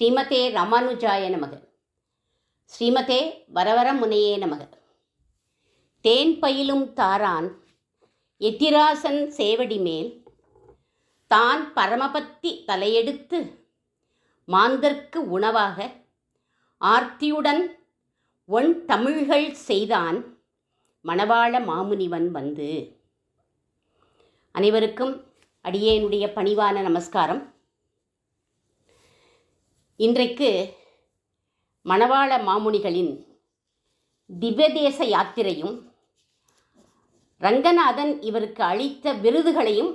ஸ்ரீமதே ராமானுஜாய நமக. ஸ்ரீமதே வரவரமுனையே நமக. தேன் பயிலும் தாரான் எத்திராசன் சேவடி மேல் தான் பரமபத்தி தலையெடுத்து மாந்தர்க்கு உணவாக ஆர்த்தியுடன் ஒன் தமிழ்கள் செய்தான் மணவாள மாமுனிவன் வந்து. அனைவருக்கும் அடியேனுடைய பணிவான நமஸ்காரம். இன்றைக்கு மணவாள மாமுனிகளின் திவ்யதேச யாத்திரையும் ரங்கநாதன் இவருக்கு அளித்த விருதுகளையும்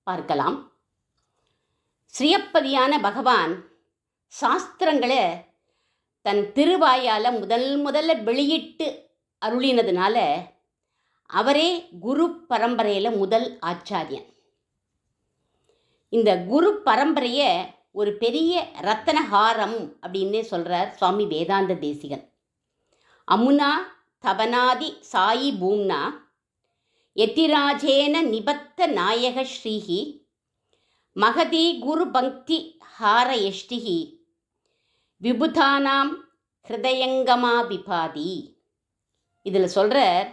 பார்க்கலாம். ஸ்ரீயப்பதியான பகவான் சாஸ்திரங்களை தன் திருவாயால் முதல்ல வெளியிட்டு அருளினதுனால அவரே குரு பரம்பரையில் முதல் ஆச்சாரியன். இந்த குரு பரம்பரையை ஒரு பெரிய ரத்தனஹாரம் அப்படின்னே சொல்கிறார் சுவாமி வேதாந்த தேசிகன். அமுனா தபனாதி சாயி பூம்னா எத்திராஜேன நிபத்த நாயக ஸ்ரீஹி மகதி குரு பக்தி ஹார எஷ்டிஹி விபுதானாம் ஹிருதயங்கமா விபாதி. இதில் சொல்கிறார்,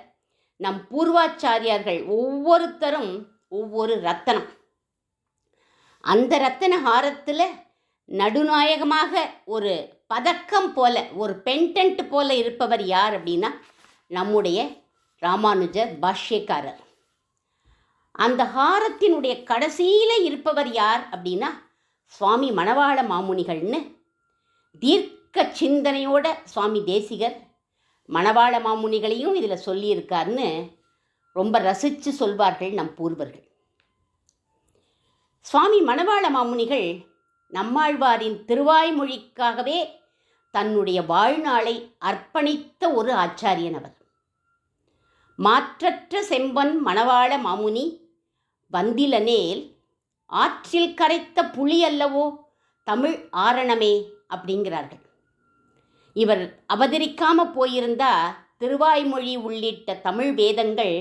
நம் பூர்வாச்சாரியார்கள் ஒவ்வொருத்தரும் ஒவ்வொரு ரத்தனம். அந்த ரத்தன ஹாரத்தில் நடுநாயகமாக ஒரு பதக்கம் போல, ஒரு பென்டன்ட் போல இருப்பவர் யார் அப்படின்னா நம்முடைய ராமானுஜர் பாஷ்யக்காரர். அந்த ஹாரத்தினுடைய கடைசியில் இருப்பவர் யார் அப்படின்னா சுவாமி மணவாள மாமுனிகள்னு தீர்க்க சிந்தனையோட சுவாமி தேசிகர் மணவாள மாமுனிகளையும் இதில் சொல்லியிருக்காருன்னு ரொம்ப ரசித்து சொல்வார்கள் நம் பூர்வர்கள். சுவாமி மணவாள மாமுனிகள் நம்மாழ்வாரின் திருவாய்மொழிக்காகவே தன்னுடைய வாழ்நாளை அர்ப்பணித்த ஒரு ஆச்சாரியன் அவர். மாற்றற்ற செம்பன் மணவாள மாமுனி வந்திலனேல் ஆற்றில் கரைத்த புலி அல்லவோ தமிழ் ஆரணமே அப்படிங்கிறார்கள். இவர் அவதரிக்காமல் போயிருந்தா திருவாய்மொழி உள்ளிட்ட தமிழ் வேதங்கள்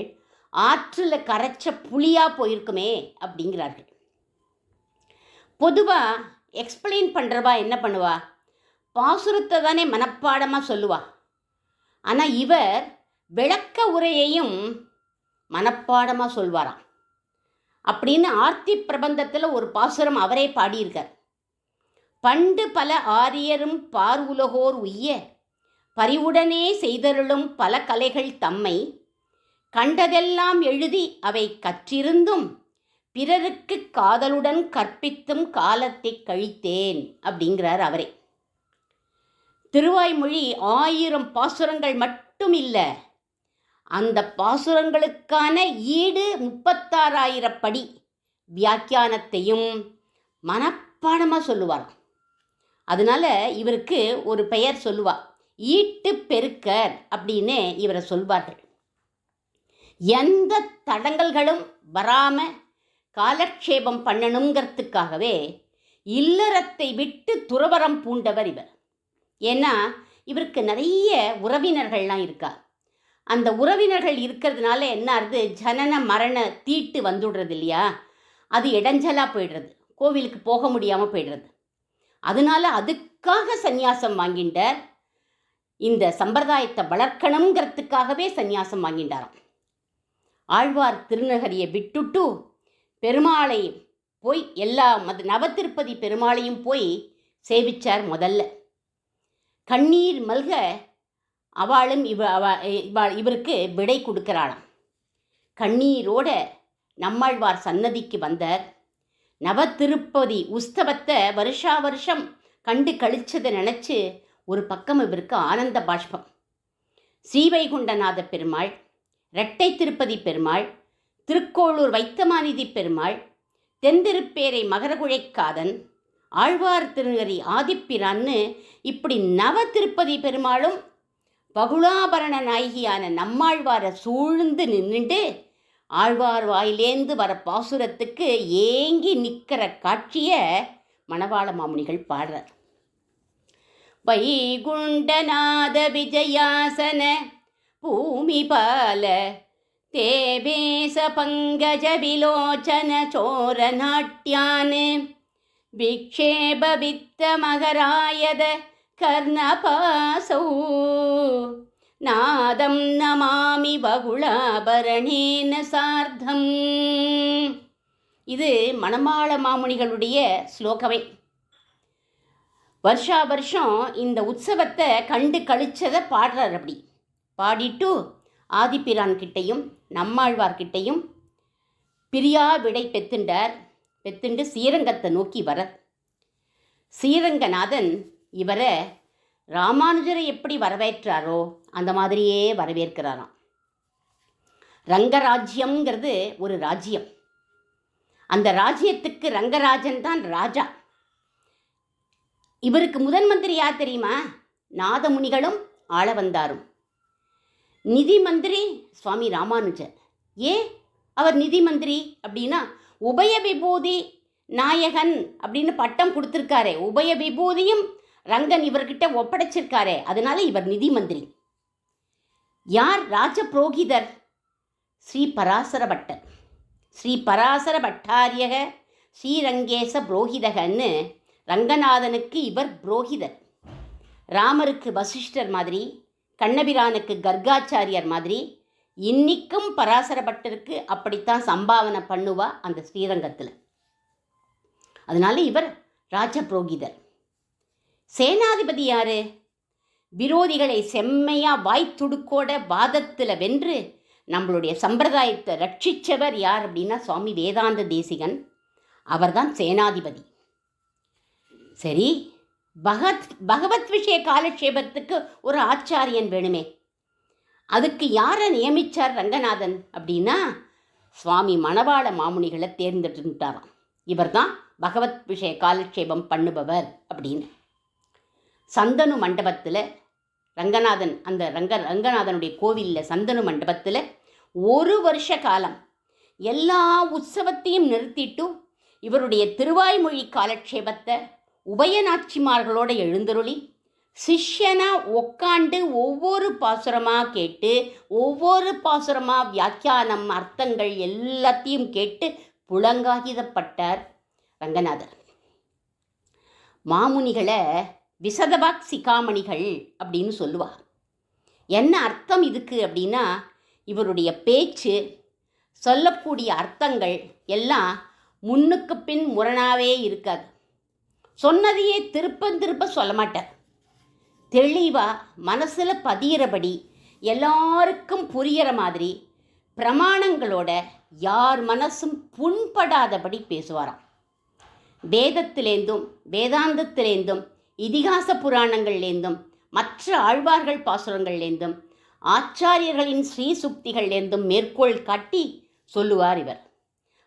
ஆற்றில் கரைச்ச புலியாக போயிருக்குமே அப்படிங்கிறார்கள். பொதுவாக எக்ஸ்பிளைன் பண்ணுறவா என்ன பண்ணுவா, பாசுரத்தை தானே மனப்பாடமாக சொல்லுவா. ஆனால் இவர் விளக்க உரையையும் மனப்பாடமாக சொல்வாராம். அப்படின்னு ஆர்த்தி பிரபந்தத்தில் ஒரு பாசுரம் அவரே பாடியிருக்கார். பண்டு பல ஆரியரும் பார் உலகோர் உய்ய பரிவுடனே செய்தருளும் பல கலைகள் தம்மை கண்டதெல்லாம் எழுதி அவை கற்றிருந்தும் பிறருக்கு காதலுடன் கற்பித்தும் காலத்தை கழித்தேன் அப்படிங்கிறார் அவரே. திருவாய்மொழி 1000 பாசுரங்கள் மட்டும் இல்லை, அந்த பாசுரங்களுக்கான ஈடு 36,000 படி வியாக்கியானத்தையும் மனப்பாடமாக சொல்லுவார். அதனால இவருக்கு ஒரு பெயர் சொல்லுவா, ஈட்டு பெருக்கர் அப்படின்னு இவரை சொல்வார்கள். எந்த தடங்கல்களும் வராமல் காலக்ஷேபம் பண்ணணுங்கிறதுக்காகவே இல்லறத்தை விட்டு துறவரம் பூண்டவர் இவர். ஏன்னா இவருக்கு நிறைய உறவினர்கள்லாம் இருக்கா. அந்த உறவினர்கள் இருக்கிறதுனால என்ன ஆகுது, ஜனன மரண தீட்டு வந்துடுறது இல்லையா, அது இடைஞ்சலாக போயிடுறது, கோவிலுக்கு போக முடியாமல் போயிடுறது. அதனால அதுக்காக சந்நியாசம் வாங்கிட்டார். இந்த சம்பிரதாயத்தை வளர்க்கணுங்கிறதுக்காகவே சந்நியாசம் வாங்கிட்டாராம். ஆழ்வார் திருநகரியை விட்டுட்டு பெருமாளை போய் எல்லா நவத்திருப்பதி பெருமாளையும் போய் சேவிச்சார். முதல்ல கண்ணீர் மல்க அவளும் இவருக்கு விடை கொடுக்கிறாளாம். கண்ணீரோட நம்மாழ்வார் சன்னதிக்கு வந்தார். நவத்திருப்பதி உஸ்தவத்தை வருஷா வருஷம் கண்டு கழிச்சதை நினச்சி ஒரு பக்கம் இவருக்கு ஆனந்த பாஷ்பம். ஸ்ரீவைகுண்டநாத பெருமாள், இரட்டை திருப்பதி பெருமாள், திருக்கோளூர் வைத்தமாநிதி பெருமாள், தென்திருப்பேரை மகரகுழைக்காதன், ஆழ்வார் திருநகரி ஆதிப்பிரான்னு இப்படி நவ திருப்பதி பெருமாளும் பகுளாபரண நாயகியான நம்மாழ்வாரை சூழ்ந்து நின்றுட்டு ஆழ்வார் வாயிலேந்து வர பாசுரத்துக்கு ஏங்கி நிற்கிற காட்சியை மணவாள மாமுனிகள் பாடுறார். வைகுண்டநாத விஜயாசன பூமிபால தேவேச பங்கஜ விலோச்சன சோர நாட்யான் विक्षेपवित्तमकरायद कर्णपासौ नादं नमामि बहुलाभरणेन सार्धम्. இது மணமாள மாமுனிகளுடைய ஸ்லோகமே. வருஷா வருஷம் இந்த உற்சவத்தை கண்டு கழிச்சதை பாடுறார். அப்படி பாடிட்டு ஆதிப்பிரான்கிட்டையும் நம்மாழ்வார்கிட்டையும் பிரியா விடை பெத்துண்டு ஸ்ரீரங்கத்தை நோக்கி வர, ஸ்ரீரங்கநாதன் இவரை ராமானுஜரை எப்படி வரவேற்றாரோ அந்த மாதிரியே வரவேற்கிறாராம். ரங்கராஜ்யம்ங்கிறது ஒரு ராஜ்யம். அந்த ராஜ்யத்துக்கு ரங்கராஜன் தான் ராஜா. இவருக்கு முதன் மந்திரி யார் தெரியுமா? நாதமுனிகளும் ஆளவந்தாரும். நிதி மந்திரி சுவாமி ராமானுஜர். ஏன் அவர் நிதி மந்திரி அப்படின்னா, உபய விபூதி நாயகன் அப்படின்னு பட்டம் கொடுத்துருக்காரே, உபய விபூதியும் ரங்கன் இவர்கிட்ட ஒப்படைச்சிருக்காரே, அதனால இவர் நிதி மந்திரி. யார் ராஜ புரோகிதர்? ஸ்ரீ பராசர பட்டர். ஸ்ரீ பராசர பட்டாரியக ஸ்ரீரங்கேச புரோகிதகன்னு ரங்கநாதனுக்கு இவர் புரோகிதர். ராமருக்கு வசிஷ்டர் மாதிரி, கண்ணபிரானுக்கு கர்காச்சாரியார் மாதிரி, இன்னிக்கும் பராசர பட்டருக்கு அப்படித்தான் சம்பாவனை பண்ணுவா அந்த ஸ்ரீரங்கத்தில். அதனால இவர் ராஜ புரோகிதர். சேனாதிபதி யாரு? விரோதிகளை செம்மையா வாய்த்துடுக்கோட வாதத்தில் வென்று நம்மளுடைய சம்பிரதாயத்தை ரட்சித்தவர் யார் அப்படின்னா சுவாமி வேதாந்த தேசிகன். அவர்தான் சேனாதிபதி. சரி, பகவத் விஷய காலக்ஷேபத்துக்கு ஒரு ஆச்சாரியன் வேணுமே. அதுக்கு யாரை நியமித்தார் ரங்கநாதன் அப்படின்னா சுவாமி மணவாள மாமுனிகளை தேர்ந்தெடுத்துட்டாராம். இவர் தான் பகவத் விஷய காலக்ஷேபம் பண்ணுபவர் அப்படின்னு. சந்தனு மண்டபத்தில் ரங்கநாதன், அந்த ரங்கநாதனுடைய கோவிலில் சந்தனு மண்டபத்தில் ஒரு வருஷ காலம் எல்லா உற்சவத்தையும் நிறுத்திட்டு இவருடைய திருவாய்மொழி காலக்ஷேபத்தை உபயநாச்சிமார்களோடு எழுந்தருளி சிஷ்யனா உக்காண்டு ஒவ்வொரு பாசுரமாக கேட்டு, ஒவ்வொரு பாசுரமாக வியாக்கியானம் அர்த்தங்கள் எல்லாத்தையும் கேட்டு புலங்காகிதப்பட்டார் ரங்கநாதர். மாமுனிகளை விசதவாக் சிகாமணிகள் அப்படின்னு சொல்லுவார். என்ன அர்த்தம் இதுக்கு அப்படின்னா, இவருடைய பேச்சு, சொல்லக்கூடிய அர்த்தங்கள் எல்லாம் முன்னுக்கு பின் முரணாவே இருக்காது. சொன்னதையே திருப்ப சொல்ல மாட்டார். தெளிவாக மனசில் பதியிறபடி எல்லாருக்கும் புரிகிற மாதிரி பிரமாணங்களோட யார் மனசும் புண்படாதபடி பேசுவாராம். வேதத்திலேந்தும் வேதாந்தத்திலேந்தும் இதிகாச புராணங்கள்லேருந்தும் மற்ற ஆழ்வார்கள் பாசுரங்கள்லேருந்தும் ஆச்சாரியர்களின் ஸ்ரீசுக்திகள்லேருந்தும் மேற்கோள் காட்டி சொல்லுவார் இவர்.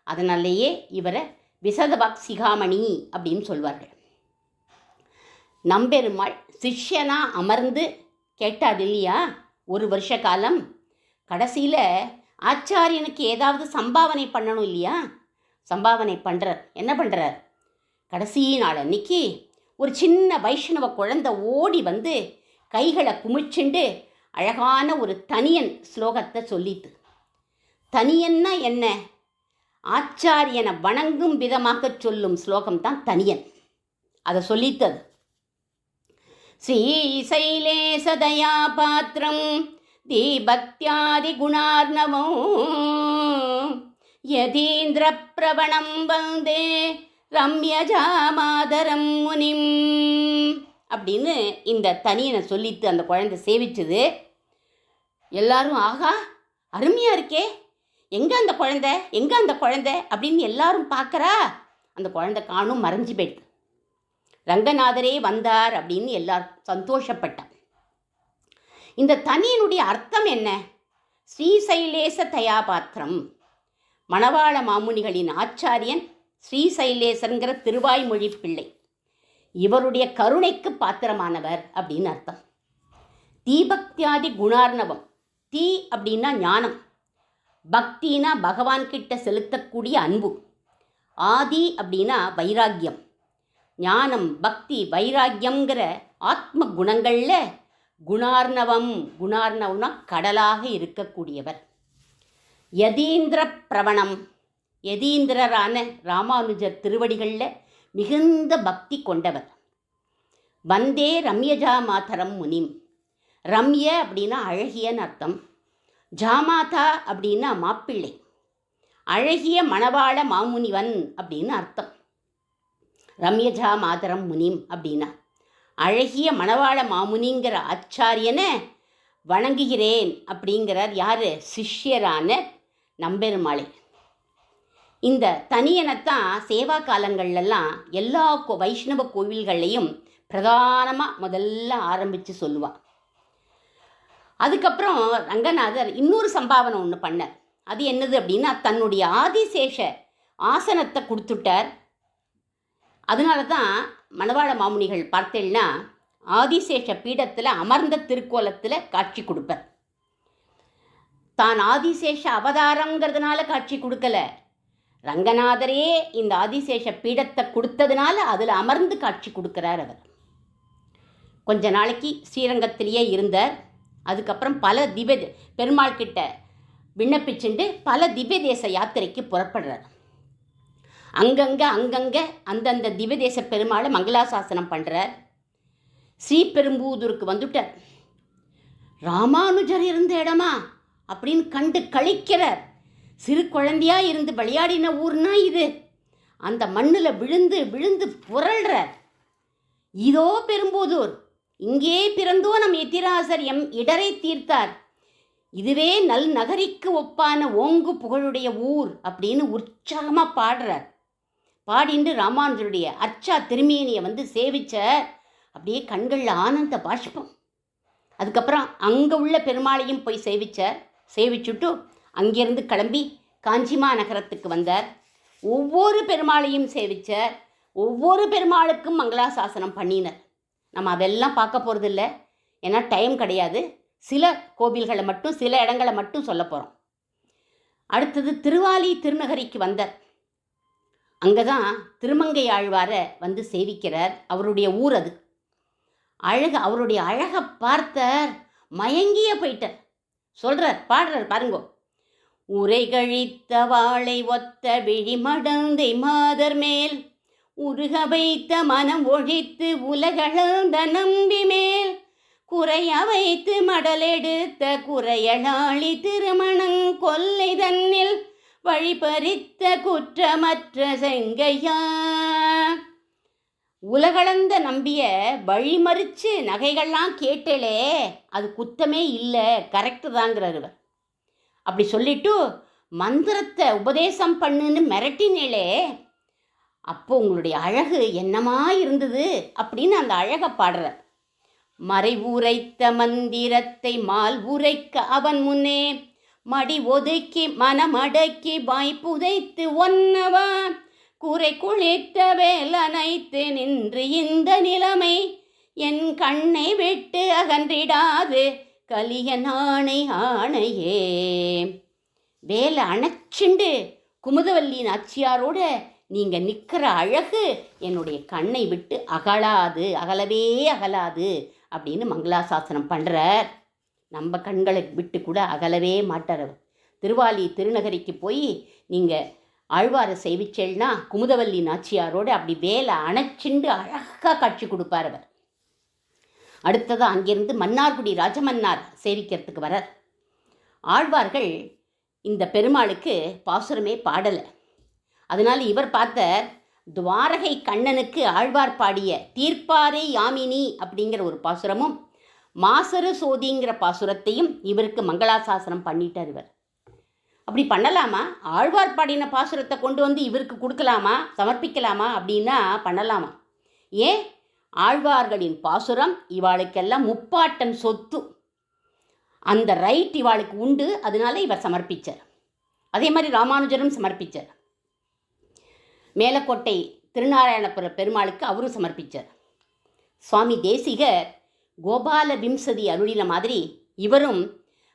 அதனாலேயே இவரை விசதவாக் சிகாமணி அப்படின்னு சொல்வார்கள். நம்பெருமாள் சிஷ்யனா அமர்ந்து கேட்டார் இல்லையா ஒரு வருஷ காலம். கடைசியில் ஆச்சாரியனுக்கு ஏதாவது சம்பாவனை பண்ணணும் இல்லையா? சம்பாவனை பண்ணுறார். என்ன பண்ணுறார்? கடைசி நாள் அன்னைக்கு ஒரு சின்ன வைஷ்ணவ குழந்தை ஓடி வந்து கைகளை குமிழ்ச்சுண்டு அழகான ஒரு தனியன் ஸ்லோகத்தை சொல்லித்து. தனியன்னா என்ன? ஆச்சாரியனை வணங்கும் விதமாக சொல்லும் ஸ்லோகம் தான் தனியன். அதை சொல்லித்தது. ஸ்ரீசைலேசதயா பாத்திரம் தீபக்தியாதி குணார்ணவோ யதீந்திர பிரவணம் வந்தே ரம்யஜாமாதரம் முனிம் அப்படின்னு இந்த தனியனை சொல்லித்து அந்த குழந்தை சேவிச்சது. எல்லாரும் ஆகா அருமையாக இருக்கே, எங்கே அந்த குழந்தை அப்படின்னு எல்லாரும் பார்க்குறா. அந்த குழந்தை காணும், மறைஞ்சு போயிட்டு. ரங்கநாதரே வந்தார் அப்படின்னு எல்லாரும் சந்தோஷப்பட்டான். இந்த தனியனுடைய அர்த்தம் என்ன? ஸ்ரீசைலேச தயாபாத்திரம். மணவாள மாமுனிகளின் ஆச்சாரியன் ஸ்ரீசைலேசங்கிற திருவாய்மொழி பிள்ளை. இவருடைய கருணைக்கு பாத்திரமானவர் அப்படின்னு அர்த்தம். தீபக்தியாதி குணார்ணவம். தீ அப்படின்னா ஞானம், பக்தினா பகவான்கிட்ட செலுத்தக்கூடிய அன்பு, ஆதி அப்படின்னா வைராக்கியம். ஞானம், பக்தி, வைராக்கியங்கிற ஆத்ம குணங்களில் குணார்ணவம்னா கடலாக இருக்கக்கூடியவர். யதீந்திர பிரவணம். யதீந்திரரான ராமானுஜர் திருவடிகளில் மிகுந்த பக்தி கொண்டவர். வந்தே ரம்யஜா மாதரம் முனிம். ரம்ய அப்படின்னா அழகியன்னு அர்த்தம். ஜாமாதா அப்படின்னா மாப்பிள்ளை. அழகிய மணவாள மாமுனிவன் அப்படின்னு அர்த்தம். ரம்யஜா மாதரம் முனிம் அப்படின்னா அழகிய மணவாள மாமுனிங்கிற ஆச்சாரியனை வணங்குகிறேன் அப்படிங்கிறார். யார்? சிஷ்யரான நம்பெருமாளை. இந்த தனியனைத்தான் சேவா காலங்கள்லாம் எல்லா வைஷ்ணவ கோவில்கள்லையும் பிரதானமாக முதல்ல ஆரம்பித்து சொல்லுவாள். அதுக்கப்புறம் ரங்கநாதர் இன்னொரு சம்பாவனை ஒன்று பண்ணார். அது என்னது அப்படின்னா, தன்னுடைய ஆதிசேஷ ஆசனத்தை கொடுத்துட்டார். அதனால தான் மணவாள மாமுனிகள் பார்த்தேன்னா ஆதிசேஷ பீடத்தில் அமர்ந்த திருக்கோலத்தில் காட்சி கொடுப்பார். தான் ஆதிசேஷ அவதாரங்கிறதுனால காட்சி கொடுக்கல, ரங்கநாதரே இந்த ஆதிசேஷ பீடத்தை கொடுத்ததுனால அதில் அமர்ந்து காட்சி கொடுக்குறார் அவர். கொஞ்ச நாளைக்கு ஸ்ரீரங்கத்திலேயே இருந்தார். அதுக்கப்புறம் பல பெருமாள் கிட்ட விண்ணப்பிச்சுண்டு பல திவ்ய தேச யாத்திரைக்கு புறப்படுறார். அங்கங்கே அந்தந்த திவ்ய தேச பெருமாளை மங்களாசாசனம் பண்ணுறார். ஸ்ரீபெரும்பூதூருக்கு வந்துட்டார். ராமானுஜர் இருந்த இடமா அப்படின்னு கண்டு கழிக்கிறார். சிறு குழந்தையா இருந்து விளையாடின ஊர்னா இது. அந்த மண்ணில் விழுந்து விழுந்து புரள்றார். இதோ பெரும்பூதூர், இங்கே பிறந்தோ நம் எத்திராசர் எம் இடரை தீர்த்தார், இதுவே நல் நகரிக்கு ஒப்பான ஓங்கு புகழுடைய ஊர் அப்படின்னு உற்சாகமாக பாடுறார். பாடிண்டு ராமானுஜருடைய அர்ச்சா திருமேனியை வந்து சேவிச்ச அப்படியே கண்களில் ஆனந்த பாஷ்பம். அதுக்கப்புறம் அங்கே உள்ள பெருமாளையும் போய் சேவிச்சுட்டு அங்கேருந்து கிளம்பி காஞ்சிமா நகரத்துக்கு வந்தார். ஒவ்வொரு பெருமாளையும் சேவிச்சார். ஒவ்வொரு பெருமாளுக்கும் மங்களாசாசனம் பண்ணினர். நம்ம அதெல்லாம் பார்க்க போகிறது இல்லை, ஏன்னா டைம் கிடையாது. சில கோவில்களை மட்டும், சில இடங்களை மட்டும் சொல்ல போகிறோம். அடுத்தது திருவாலி திருநகரிக்கு வந்தார். அங்கே தான் திருமங்கை ஆழ்வாரை வந்து சேவிக்கிறார். அவருடைய ஊர் அது. அவருடைய அழகை பார்த்தார், மயங்கிய போயிட்டார். சொல்கிறார், பாடுறார் பாருங்கோ. உரை கழித்த வாளை ஒத்த விழிமடந்தை மாதர் மேல் உருக வைத்த மனம் ஒழித்து உலகளந்த நம்பி மேல் குறைய வைத்து மடலெடுத்த குறையளாளி திருமணங் கொல்லை தன்னில் வழிபறித்த குற்றமற்ற செங்கையா. உலகளந்த நம்பிய வழிமறிச்சு நகைகள்லாம் கேட்டலே, அது குத்தமே இல்லை, கரெக்டு தாங்கிறார் இவர். அப்படி சொல்லிட்டு மந்திரத்தை உபதேசம் பண்ணுன்னு மிரட்டினேளே, அப்போ உங்களுடைய அழகு என்னமா இருந்தது அப்படின்னு அந்த அழகை பாடுறார். மறை உரைத்த மந்திரத்தை மால் உரைக்க அவன் முன்னே மடி ஒதுக்கி மனமடக்கி வாய்ப்புதைத்து ஒன்னவா குறை குளித்த வேலனைத்து நின்று இந்த நிலைமை என் கண்ணை விட்டு அகன்றிடாது கலிய நாணை ஆணையே. வேலை அணைச்சிண்டு குமுதவல்லி நாச்சியாரோட நீங்கள் நிற்கிற அழகு என்னுடைய கண்ணை விட்டு அகலவே அகலாது அப்படின்னு மங்களாசாசனம் பண்ணுறார். நம்ம கண்களை விட்டு கூட அகலவே மாட்டார். திருவாலி திருநகரிக்கு போய் நீங்கள் ஆழ்வாரை சேவிச்சேல்னா குமுதவல்லி நாச்சியாரோடு அப்படி வேலை அணைச்சிண்டு அழகாக காட்சி கொடுப்பார் அவர். அடுத்ததாக அங்கிருந்து மன்னார்குடி ராஜமன்னார் சேவிக்கிறதுக்கு வரார். ஆழ்வார்கள் இந்த பெருமாளுக்கு பாசுரமே பாடலை. அதனால் இவர் பார்த்த துவாரகை கண்ணனுக்கு ஆழ்வார் பாடிய தீர்ப்பாரே யாமினி அப்படிங்கிற ஒரு பாசுரமும் மாசரு சோதிங்கிற பாசுரத்தையும் இவருக்கு மங்களாசாசனம் பண்ணிட்டார் இவர். அப்படி பண்ணலாமா? ஆழ்வார் பாடின பாசுரத்தை கொண்டு வந்து இவருக்கு கொடுக்கலாமா, சமர்ப்பிக்கலாமா அப்படின்னா பண்ணலாமா? ஏன்? ஆழ்வார்களின் பாசுரம் இவாளுக்கெல்லாம் முப்பாட்டன் சொத்து, அந்த ரைட் இவாளுக்கு உண்டு. அதனால இவர் சமர்ப்பிச்சார். அதே மாதிரி ராமானுஜரும் சமர்ப்பிச்சார். மேலக்கோட்டை திருநாராயணபுர பெருமாளுக்கு அவரும் சமர்ப்பித்தார். சுவாமி தேசிகர் கோபால விம்சதி அருளின மாதிரி இவரும்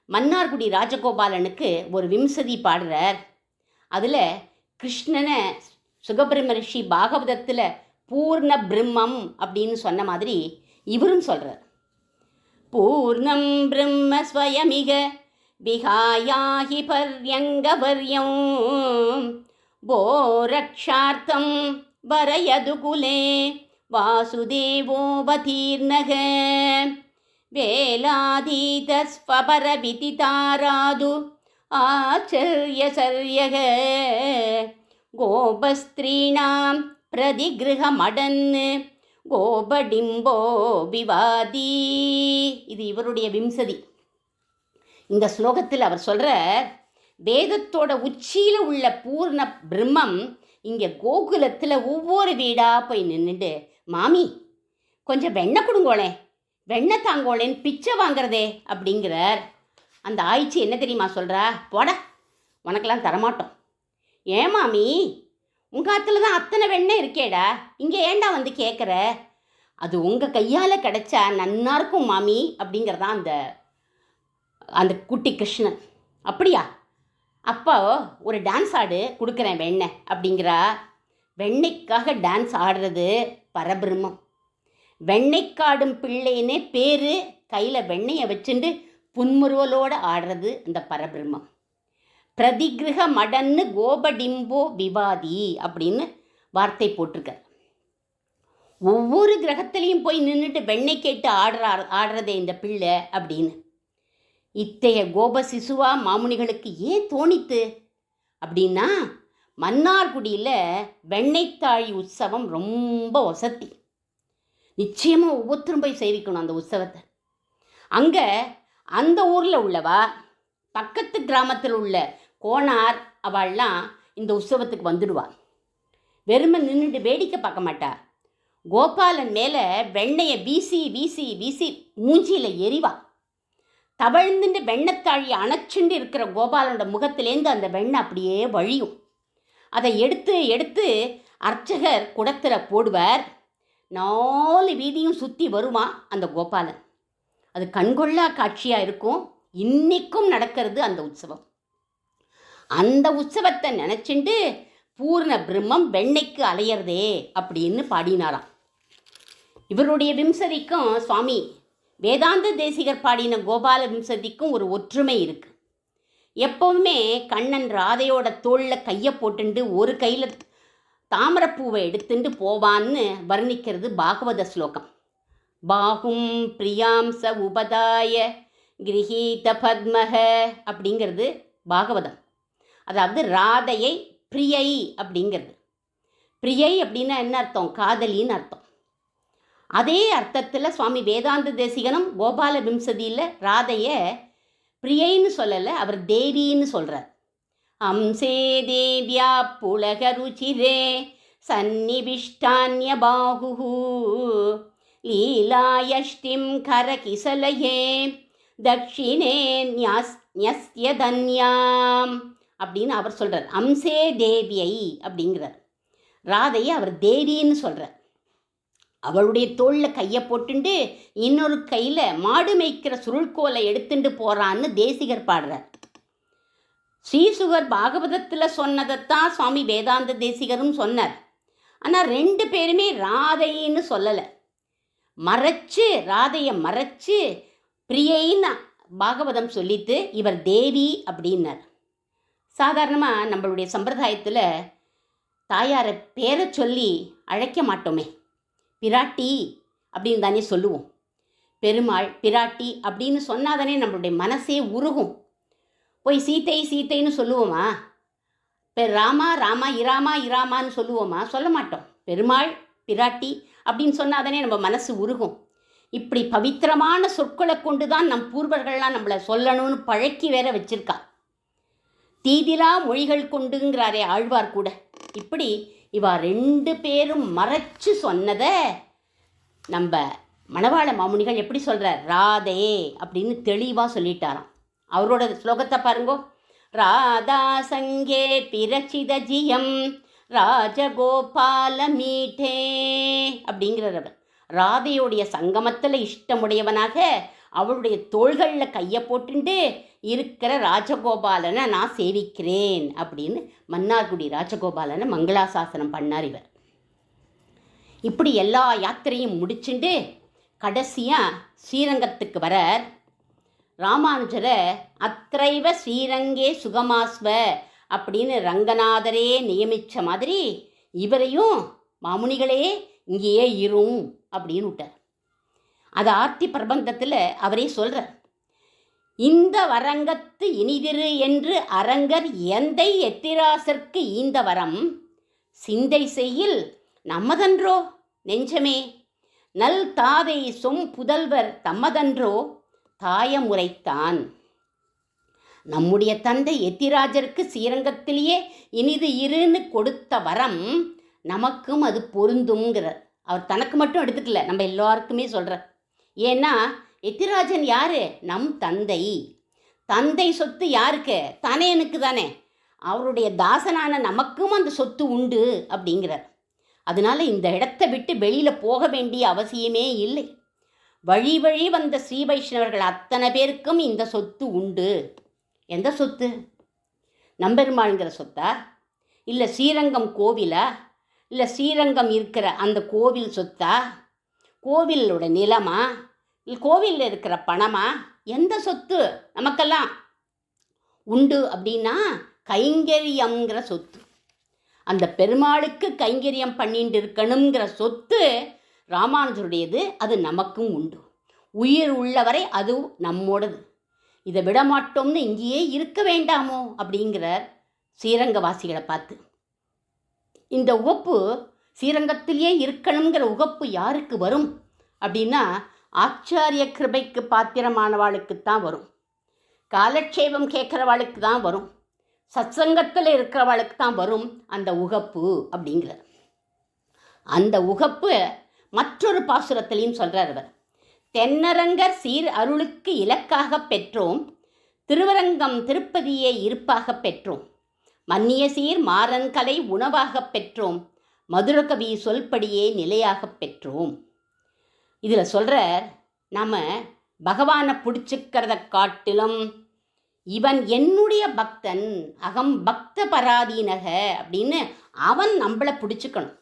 மன்னார்குடி ராஜகோபாலனுக்கு ஒரு விம்சதி பாடுறார். அதில் கிருஷ்ணனை சுகபிரம்ம ரிஷி பாகவதத்தில் பூர்ண பிரம்மம் அப்படின்னு சொன்ன மாதிரி இவரும் சொல்கிறார். பூர்ணம் பிரம்ம ஸ்வயமிக விஹாயாஹி பர்யங்க பர்யம் போரக்ஷார்த்தம் வரயதுகுலே வாசுதேவோவதீர்ணக வேலாதீதஸ்வபரவிதிதாராது ஆச்சரியசர்யக கோபஸ்திரீணாம் பிரதிகிருஹமடன் கோபடிம்போ விவாதி. இது இவருடைய விம்சதி. இந்த ஸ்லோகத்தில் அவர் சொல்கிற வேதத்தோட உச்சியில் உள்ள பூர்ண பிரம்மம் இங்கே கோகுலத்தில் ஒவ்வொரு வீடாக போய் நின்றுட்டு, மாமி கொஞ்சம் வெண்ணெய் கொடுங்கோளே, வெண்ணெய் தாங்கோளேன்னு பிச்சை வாங்குறதே அப்படிங்கிறார். அந்த ஆய்ச்சி என்ன தெரியுமா சொல்கிறா? போட, உனக்கெல்லாம் தரமாட்டோம். ஏன் மாமி, உங்கள் ஆற்றுல தான் அத்தனை வெண்ணெய் இருக்கேடா, இங்கே ஏண்டா வந்து கேட்குற? அது உங்கள் கையால் கிடச்சா நன்னா இருக்கும் மாமி அப்படிங்கிறதான் அந்த குட்டி கிருஷ்ணன். அப்படியா? அப்போ ஒரு டான்ஸ் ஆடு, கொடுக்குறேன் வெண்ணெய் அப்படிங்கிறா. வெண்ணெய்க்காக டான்ஸ் ஆடுறது பரபிரம்மம். வெண்ணெய்க்காடும் பிள்ளைன்னே பேர், கையில் வெண்ணெயை வச்சுட்டு புன்முறுவலோடு ஆடுறது அந்த பரபிரம்மம். பிரதிகிருஹ மடன்னு கோபடிம்போ விவாதி அப்படின்னு வார்த்தை போட்டிருக்க. ஒவ்வொரு கிரகத்திலையும் போய் நின்றுட்டு வெண்ணெய் கேட்டு ஆடுறதே இந்த பிள்ளை அப்படின்னு. இத்தகைய கோப சிசுவா மாமுனிகளுக்கு ஏன் தோணித்து அப்படின்னா, மன்னார்குடியில் வெண்ணெய்த்தாழி உற்சவம் ரொம்ப வசதி. நிச்சயமாக ஒவ்வொருத்தரும் போய் சேவிக்கணும் அந்த உற்சவத்தை. அங்கே அந்த ஊரில் உள்ளவா, பக்கத்து கிராமத்தில் உள்ள கோனார் அவள்லாம் இந்த உற்சவத்துக்கு வந்துடுவாள். வெறுமை நின்றுட்டு வேடிக்கை பார்க்க மாட்டா. கோபாலன் மேலே வெண்ணெயை வீசி வீசி வீசி மூஞ்சியில் எரிவா. தவழ்ந்துட்டு வெண்ணத்தாழி அணைச்சுண்டு இருக்கிற கோபாலனோட முகத்திலேருந்து அந்த வெண்ணெய் அப்படியே வழியும். அதை எடுத்து எடுத்து அர்ச்சகர் குடத்தில் போடுவார். 4 வீதியும் சுற்றி வருமா அந்த கோபாலன். அது கண்கொள்ளா காட்சியாக இருக்கும். இன்றைக்கும் நடக்கிறது அந்த உற்சவம். அந்த உற்சவத்தை நினச்சிண்டு பூர்ண பிரம்மம் வெண்ணெய்க்கு அலையிறதே அப்படின்னு பாடினாராம். இவருடைய விம்சதிக்கும் சுவாமி வேதாந்த தேசிகர் பாடின கோபால விம்சதிக்கும் ஒரு ஒற்றுமை இருக்குது. எப்போவுமே கண்ணன் ராதையோட தோளில் கையை போட்டுண்டு ஒரு கையில் தாமரப்பூவை எடுத்துட்டு போவான்னு வர்ணிக்கிறது பாகவத ஸ்லோகம். பாகும் பிரியாம்ச உபதாய கிரகீத பத்மஹ அப்படிங்கிறது பாகவதம். அதாவது ராதையை பிரியை அப்படிங்கிறது. பிரியை அப்படின்னா என்ன அர்த்தம்? காதலின்னு அர்த்தம். அதே அர்த்தத்தில் சுவாமி வேதாந்த தேசிகனும் கோபால விம்சதியில் ராதையை பிரியைன்னு சொல்லலை, அவர் தேவின்னு சொல்கிறார். அம்சே தேவியா புலக ருச்சிரே சந்நிவிஷ்டான்ய பாகு லீலாயஷ்டிம் கரகிசலயே தக்ஷிணே ன்யஸ்யதன்யாம் அப்படின்னு அவர் சொல்கிறார். அம்சே தேவியை அப்படிங்கிறார். ராதையை அவர் தேவின்னு சொல்கிறார். அவளுடைய தோளில் கையை போட்டுண்டு இன்னொரு கையில் மாடு மேய்க்கிற சுருள்கோலை எடுத்துட்டு போகிறான்னு தேசிகர் பாடுறார். ஸ்ரீசுகர் பாகவதத்தில் சொன்னதைத்தான் சுவாமி வேதாந்த தேசிகரும் சொன்னார். ஆனால் 2 பேருமே ராதைன்னு சொல்லலை. மறைச்சு, ராதையை மறைச்சு பிரியைன்னு பாகவதம் சொல்லித்து இவர் தேவி அப்படின்னார். சாதாரணமாக நம்மளுடைய சம்பிரதாயத்தில் தாயாரை பேரை சொல்லி அழைக்க மாட்டோமே. பிராட்டி அப்படின்னு தானே சொல்லுவோம். பெருமாள் பிராட்டி அப்படின்னு சொன்னாதானே நம்மளுடைய மனசே உருகும். போய் சீத்தை சீத்தைன்னு சொல்லுவோமா? இப்போ ராமா ராமா இராமா இராமான்னு சொல்லுவோமா? சொல்ல மாட்டோம். பெருமாள் பிராட்டி அப்படின்னு சொன்னாதானே நம்ம மனசு உருகும். இப்படி பவித்திரமான சொற்களை கொண்டு தான் நம் பூர்வர்கள்லாம் நம்மளை சொல்லணும்னு பழக்கி வேற வச்சிருக்கா. தீதிலா மொழிகள் கொண்டுங்கிறாரே ஆழ்வார் கூட. இப்படி இவா 2 பேரும் மறைச்சு சொன்னதை நம்ம மணவாள மாமுனிகள் எப்படி சொல்கிறார்? ராதே அப்படின்னு தெளிவாக சொல்லிட்டாராம். அவரோட ஸ்லோகத்தை பாருங்கோ. ராதா சங்கே பிரச்சித ஜியம் ராஜகோபால மீட்டே அப்படிங்கிறவர். ராதையோடைய சங்கமத்தில் இஷ்டமுடையவனாக அவளுடைய தோள்களில் கையை போட்டுண்டு இருக்கிற ராஜகோபாலனை நான் சேவிக்கிறேன் அப்படின்னு மன்னார்குடி ராஜகோபாலனை மங்களாசாசனம் பண்ணார் இவர். இப்படி எல்லா யாத்திரையும் முடிச்சுண்டு கடைசியாக ஸ்ரீரங்கத்துக்கு வரார். ராமானுஜரை அத்ரைவ ஸ்ரீரங்கே சுகமாஸ்வ அப்படின்னு ரங்கநாதரே நியமித்த மாதிரி இவரையும் மாமுனிகளே இங்கேயே இரும் அப்படின்னு விட்டார். அது ஆர்த்தி பிரபந்தத்தில் அவரே சொல்கிறார். இந்த வரங்கத்து இனிதிரு என்று அரங்கர் எந்தை எத்திராசர்க்கு ஈந்த வரம் சிந்தை செய்யில் நம்மதன்றோ நெஞ்சமே, நல் தாதை சொம் புதல்வர் தம்மதன்றோ தாயமுறைத்தான். நம்முடைய தந்தை எத்திராஜருக்கு ஸ்ரீரங்கத்திலேயே இனிது இருன்னு கொடுத்த வரம் நமக்கும் அது பொருந்துங்கிறார். அவர் தனக்கு மட்டும் எடுத்துக்கல, நம்ம எல்லாருக்குமே சொல்கிறார். ஏன்னா எத்திராஜன் யாரு? நம் தந்தை. தந்தை சொத்து யாருக்கு? தனையனுக்கு தானே. அவருடைய தாசனான நமக்கும் அந்த சொத்து உண்டு அப்படிங்கிறார். அதனால இந்த இடத்தை விட்டு வெளியில் போக வேண்டிய அவசியமே இல்லை. வழி வழி வந்த ஸ்ரீ வைஷ்ணவர்கள் அத்தனை பேருக்கும் இந்த சொத்து உண்டு. எந்த சொத்து? நம்பெருமாள்ங்கிற சொத்தா, இல்லை ஸ்ரீரங்கம் கோவிலா, இல்லை ஸ்ரீரங்கம் இருக்கிற அந்த கோவில் சொத்தா, கோவிலோட நிலமா, இல்லை கோவிலில் இருக்கிற பணமா? எந்த சொத்து நமக்கெல்லாம் உண்டு அப்படின்னா கைங்கரியங்கிற சொத்து. அந்த பெருமாளுக்கு கைங்கரியம் பண்ணிட்டு இருக்கணுங்கிற சொத்து ராமானுஜருடையது. அது நமக்கும் உண்டு. உயிர் உள்ளவரை அது நம்மோடது. இதை விடமாட்டோம்னு இங்கேயே இருக்க வேண்டாமோ அப்படிங்கிறார் ஸ்ரீரங்கவாசிகளை பார்த்து. இந்த உகப்பு ஸ்ரீரங்கத்திலேயே இருக்கணுங்கிற உகப்பு யாருக்கு வரும் அப்படின்னா ஆச்சாரிய கிருபைக்கு பாத்திரமானவாளுக்குத்தான் வரும். காலட்சேபம் கேட்குறவாளுக்கு தான் வரும். சத்சங்கத்தில் இருக்கிறவாளுக்கு தான் வரும் அந்த உகப்பு அப்படிங்கிறார். அந்த உகப்பு மற்றொரு பாசுரத்திலையும் சொல்கிறார் அவர். தென்னரங்கர் சீர் அருளுக்கு இலக்காக பெற்றோம், திருவரங்கம் திருப்பதியே இருப்பாக பெற்றோம், மன்னிய சீர் மாறன் கலை உணவாக பெற்றோம், மதுரகவி சொல்படியே நிலையாக பெற்றோம். இதில் சொல்கிறார், நம்ம பகவானை பிடிச்சிக்கிறத காட்டிலும் இவன் என்னுடைய பக்தன், அகம் பக்த பராதீனக அப்படின்னு அவன் நம்மளை பிடிச்சிக்கணும்.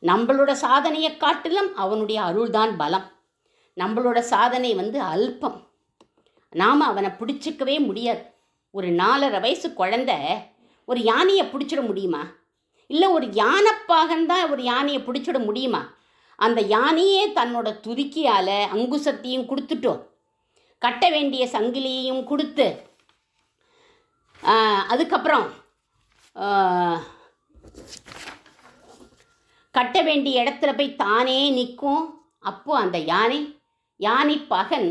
நம்மளோட சாதனையை காட்டிலும் அவனுடைய அருள்தான் பலம். நம்மளோட சாதனை அல்பம். நாம் அவனை பிடிச்சிக்கவே முடியாது. ஒரு 4.5 வயசு குழந்தை ஒரு யானையை பிடிச்சிட முடியுமா? இல்லை ஒரு யானைப்பாகந்தான் ஒரு யானையை பிடிச்சிட முடியுமா? அந்த யானையே தன்னோட துதிக்கியால் அங்குசத்தையும் கொடுத்துட்டோம், கட்ட வேண்டிய சங்கிலியையும் கொடுத்து, அதுக்கப்புறம் கட்ட வேண்டிய இடத்துல போய் தானே நிற்கும். அப்போது அந்த யானை பகன்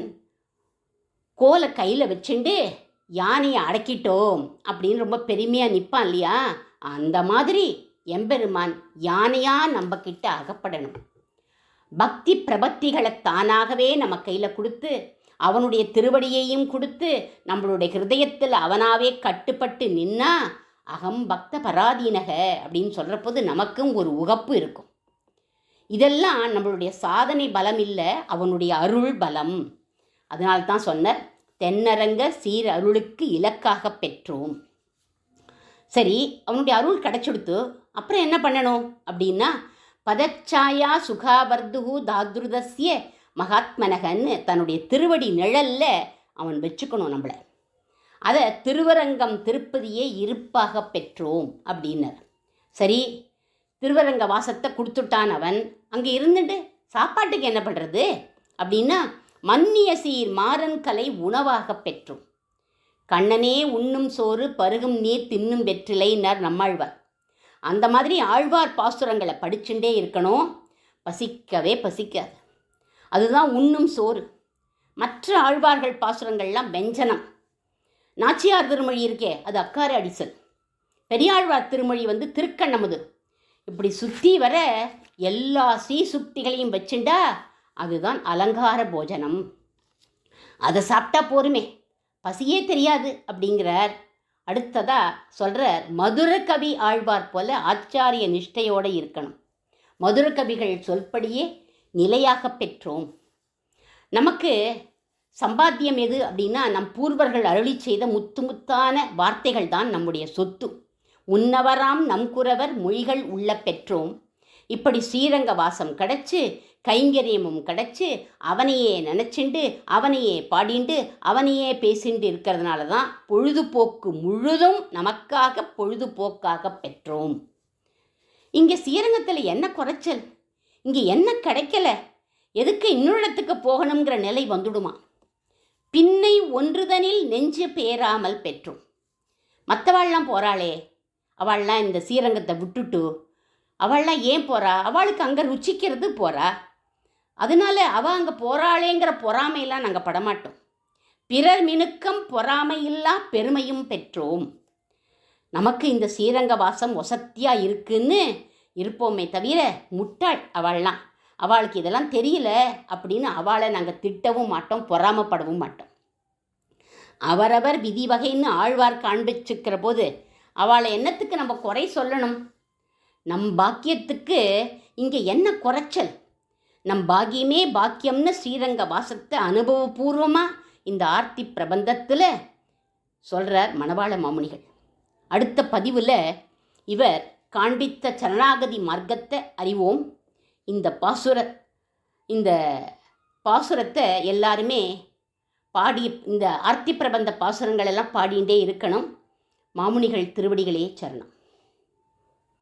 கோலை கையில் வச்சுண்டு யானையை அடக்கிட்டோம் அப்படின்னு ரொம்ப பெருமையாக நிற்பான் இல்லையா? அந்த மாதிரி எம்பெருமான் யானையாக நம்ம கிட்ட அகப்படணும். பக்தி பிரபத்திகளை தானாகவே நம்ம கையில் கொடுத்து, அவனுடைய திருவடியையும் கொடுத்து, நம்மளுடைய ஹிருதயத்தில் அவனாவே கட்டுப்பட்டு நின்னா அகம் பக்த பராதீனக அப்படின்னு சொல்கிற போது நமக்கும் ஒரு உகப்பு இருக்கும். இதெல்லாம் நம்மளுடைய சாதனை பலம் இல்லை, அவனுடைய அருள் பலம். அதனால்தான் சொன்னார், தென்னரங்க சீர் அருளுக்கு இலக்காக பெற்றோம். சரி, அவனுடைய அருள் கிடச்சிடுத்து, அப்புறம் என்ன பண்ணணும் அப்படின்னா பதச்சாயா சுகாவர்துகு தாத்ருதஸ்ய மகாத்மனகன்னு தன்னுடைய திருவடி நிழல்ல அவன் வச்சுக்கணும் நம்மளை. அதை திருவரங்கம் திருப்பதியே இருப்பாக பெற்றோம் அப்படின்னார். சரி, திருவரங்க வாசத்தை கொடுத்துட்டான் அவன். அங்கே இருந்துட்டு சாப்பாட்டுக்கு என்ன பண்ணுறது அப்படின்னா மன்னிய சீர் மாறன் கலை உணவாக பெற்றோம். கண்ணனே உண்ணும் சோறு பருகும் நீர் தின்னும் வெற்றிலைன்னார் நம்மாழ்வார். அந்த மாதிரி ஆழ்வார் பாசுரங்களை படிச்சுட்டே இருக்கணும், பசிக்கவே பசிக்காது. அதுதான் உண்ணும் சோறு. மற்ற ஆழ்வார்கள் பாசுரங்கள்லாம் வெஞ்சனம். நாச்சியார் திருமொழி இருக்கே, அது அக்கார அடிசல். பெரியாழ்வார் திருமொழி திருக்கண்ணமுது. இப்படி சுற்றி வர எல்லா சீசுக்திகளையும் வச்சுண்டா அதுதான் அலங்கார போஜனம். அதை சாப்பிட்டா போருமே, பசியே தெரியாது அப்படிங்கிறார். அடுத்ததாக சொல்கிறார், மதுர கவி ஆழ்வார் போல ஆச்சாரிய நிஷ்டையோடு இருக்கணும். மதுர கவிகள் சொல்படியே நிலையாக பெற்றோம். நமக்கு சம்பாத்தியம் எது அப்படின்னா நம் பூர்வர்கள் அருளி செய்த முத்தான வார்த்தைகள் தான் நம்முடைய சொத்து. முன்னவராம் நம் குறவர் மொழிகள் உள்ள பெற்றோம். இப்படி ஸ்ரீரங்க வாசம் கிடச்சி, கைங்கரியமும் கிடச்சி, அவனையே நினச்சிண்டு, அவனையே பாடிண்டு, அவனையே பேசிண்டு இருக்கிறதுனால தான் பொழுதுபோக்கு முழுதும் நமக்காக பொழுதுபோக்காக பெற்றோம். இங்கே ஸ்ரீரங்கத்தில் என்ன குறைச்சல், இங்கே என்ன கிடைக்கல, எதுக்கு இன்னொருடத்துக்கு போகணுங்கிற நிலை வந்துடுமா. பின்னை ஒன்றுதனில் நெஞ்சு பேராமல் பெற்றோம். மற்றவாள்லாம் போகிறாளே, அவள்லாம் இந்த ஸ்ரீரங்கத்தை விட்டுட்டு அவள்லாம் ஏன் போகிறா, அவளுக்கு அங்கே ருச்சிக்கிறது போகிறா. அதனால அவள் அங்கே போகிறாளேங்கிற பொறாமையெல்லாம் நாங்கள் படமாட்டோம். பிறர் மினுக்கம் பொறாமையில்லா பெருமையும் பெற்றோம். நமக்கு இந்த ஸ்ரீரங்க வாசம் வசத்தியாக இருக்குன்னு இருப்போமே தவிர முட்டாள் அவள்லாம். அவளுக்கு இதெல்லாம் தெரியல அப்படின்னு அவளை நாங்கள் திட்டவும் மாட்டோம், பொறாமப்படவும் மாட்டோம். அவரவர் விதி வகைன்னு ஆழ்வார் காண்பிச்சுக்கிற போது அவளை என்னத்துக்கு நம்ம குறை சொல்லணும். நம் பாக்கியத்துக்கு இங்கே என்ன குறைச்சல், நம் பாக்கியமே பாக்கியம்னு ஸ்ரீரங்க வாசத்தை அனுபவபூர்வமாக இந்த ஆர்த்தி பிரபந்தத்தில் சொல்கிறார் மணவாள மாமுனிகள். அடுத்த பதிவில் இவர் காண்பித்த சரணாகதி மார்க்கத்தை அறிவோம். இந்த பாசுரத்தை எல்லாருமே பாடி, இந்த ஆர்த்தி பிரபந்த பாசுரங்கள் எல்லாம் பாடிகிட்டே இருக்கணும். மாமுனிகள் திருவடிகளே சரணம்.